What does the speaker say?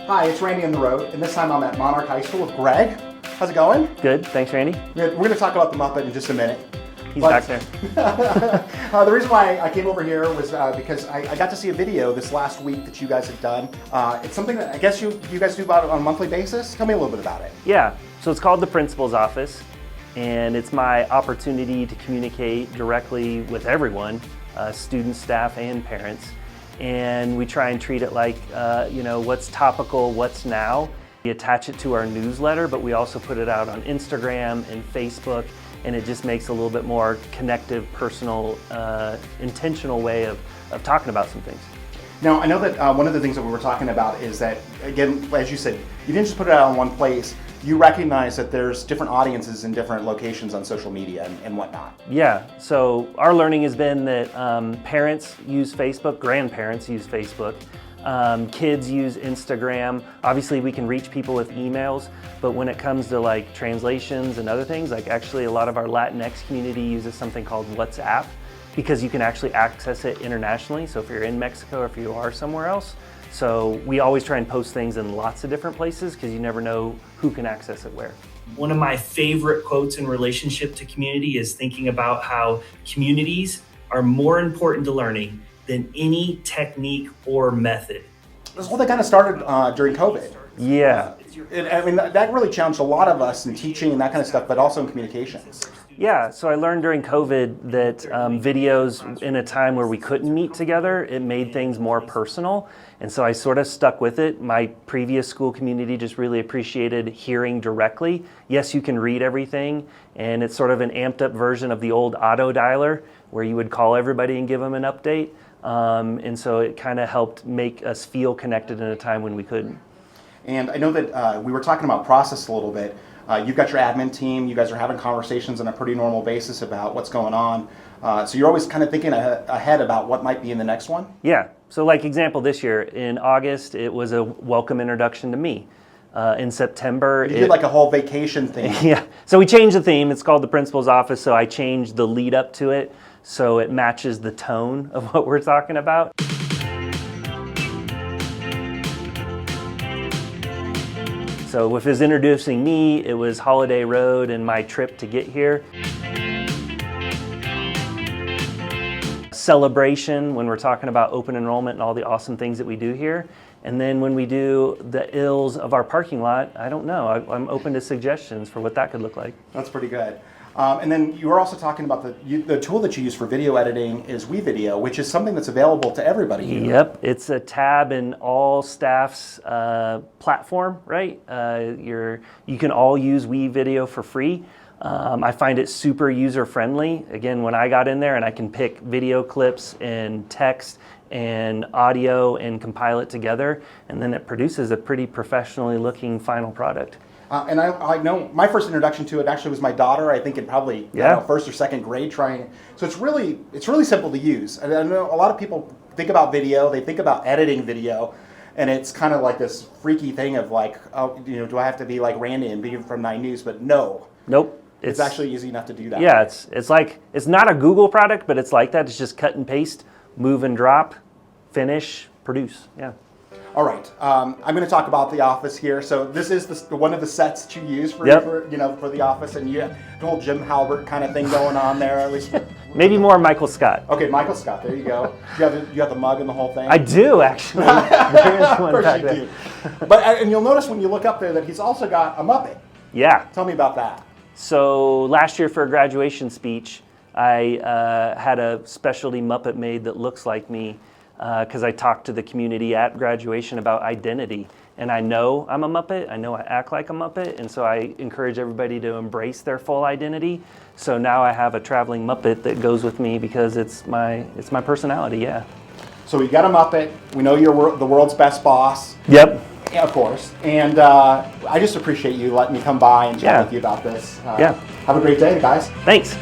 Hi, it's Randy on the road, and this time I'm at Monarch High School with Greg. How's it going? Good, thanks Randy. We're going to talk about the Muppet in just a minute. He's back there. The reason why I came over here was because I got to see a video this last week that you guys had done. It's something that I guess you guys do about it on a monthly basis. Tell me a little bit about it. Yeah, so it's called the Principal's Office, and it's my opportunity to communicate directly with everyone, students, staff, and parents. And we try and treat it like, what's topical, what's now. We attach it to our newsletter, but we also put it out on Instagram and Facebook, and it just makes a little bit more connective, personal, intentional way of talking about some things. Now, I know that one of the things that we were talking about is that, again, as you said, you didn't just put it out in one place. You recognize that there's different audiences in different locations on social media and whatnot. Yeah, so our learning has been that parents use Facebook, grandparents use Facebook, kids use Instagram. Obviously we can reach people with emails, but when it comes to like translations and other things, like actually a lot of our Latinx community uses something called WhatsApp, because you can actually access it internationally. So if you're in Mexico or if you are somewhere else. So we always try and post things in lots of different places because you never know who can access it where. One of my favorite quotes in relationship to community is thinking about how communities are more important to learning than any technique or method. This whole thing kind of started during COVID. Yeah. I mean, that really challenged a lot of us in teaching and that kind of stuff, but also in communications. Yeah, so I learned during COVID that videos in a time where we couldn't meet together, it made things more personal. And so I sort of stuck with it. My previous school community just really appreciated hearing directly. Yes, you can read everything, and it's sort of an amped up version of the old auto dialer where you would call everybody and give them an update. And so it kind of helped make us feel connected in a time when we couldn't. And I know that we were talking about process a little bit. You've got your admin team, you guys are having conversations on a pretty normal basis about what's going on. So you're always kind of thinking ahead about what might be in the next one? Yeah, so like example this year, in August, it was a welcome introduction to me. In September, you did like a whole vacation thing. Yeah, so we changed the theme. It's called the Principal's Office, so I changed the lead up to it so it matches the tone of what we're talking about. So if it was introducing me, it was Holiday Road and my trip to get here. Celebration, when we're talking about open enrollment and all the awesome things that we do here. And then when we do the ills of our parking lot, I don't know. I'm open to suggestions for what that could look like. That's pretty good. And then you were also talking about the tool that you use for video editing is WeVideo, which is something that's available to everybody here. Yep, it's a tab in all staff's platform, right? You can all use WeVideo for free. I find it super user-friendly. Again, when I got in there and I can pick video clips and text and audio and compile it together, and then it produces a pretty professionally looking final product. And I know my first introduction to it actually was my daughter, I think in probably first or second grade trying it. So it's really simple to use. And I know a lot of people think about video, they think about editing video, and it's kind of like this freaky thing of like, oh, do I have to be like Randy and be from 9 News? But no. Nope. It's actually easy enough to do that. Yeah, it's like, it's not a Google product, but it's like that. It's just cut and paste, move and drop, finish, produce, yeah. All right, I'm going to talk about the office here. So this is one of the sets that you use for the office, and you have the whole Jim Halbert kind of thing going on there, at least. Maybe more Michael Scott. Okay, Michael Scott. There you go. You have the mug and the whole thing. I do actually. There is one of course back you there. do. And you'll notice when you look up there that he's also got a Muppet. Yeah. Tell me about that. So last year for a graduation speech, I had a specialty Muppet made that looks like me. Because I talked to the community at graduation about identity. And I know I'm a Muppet, I know I act like a Muppet, and so I encourage everybody to embrace their full identity. So now I have a traveling Muppet that goes with me because it's my personality, yeah. So we got a Muppet, we know you're the world's best boss. Yep. Yeah, of course. And I just appreciate you letting me come by and chat with you about this. Yeah. Have a great day, guys. Thanks.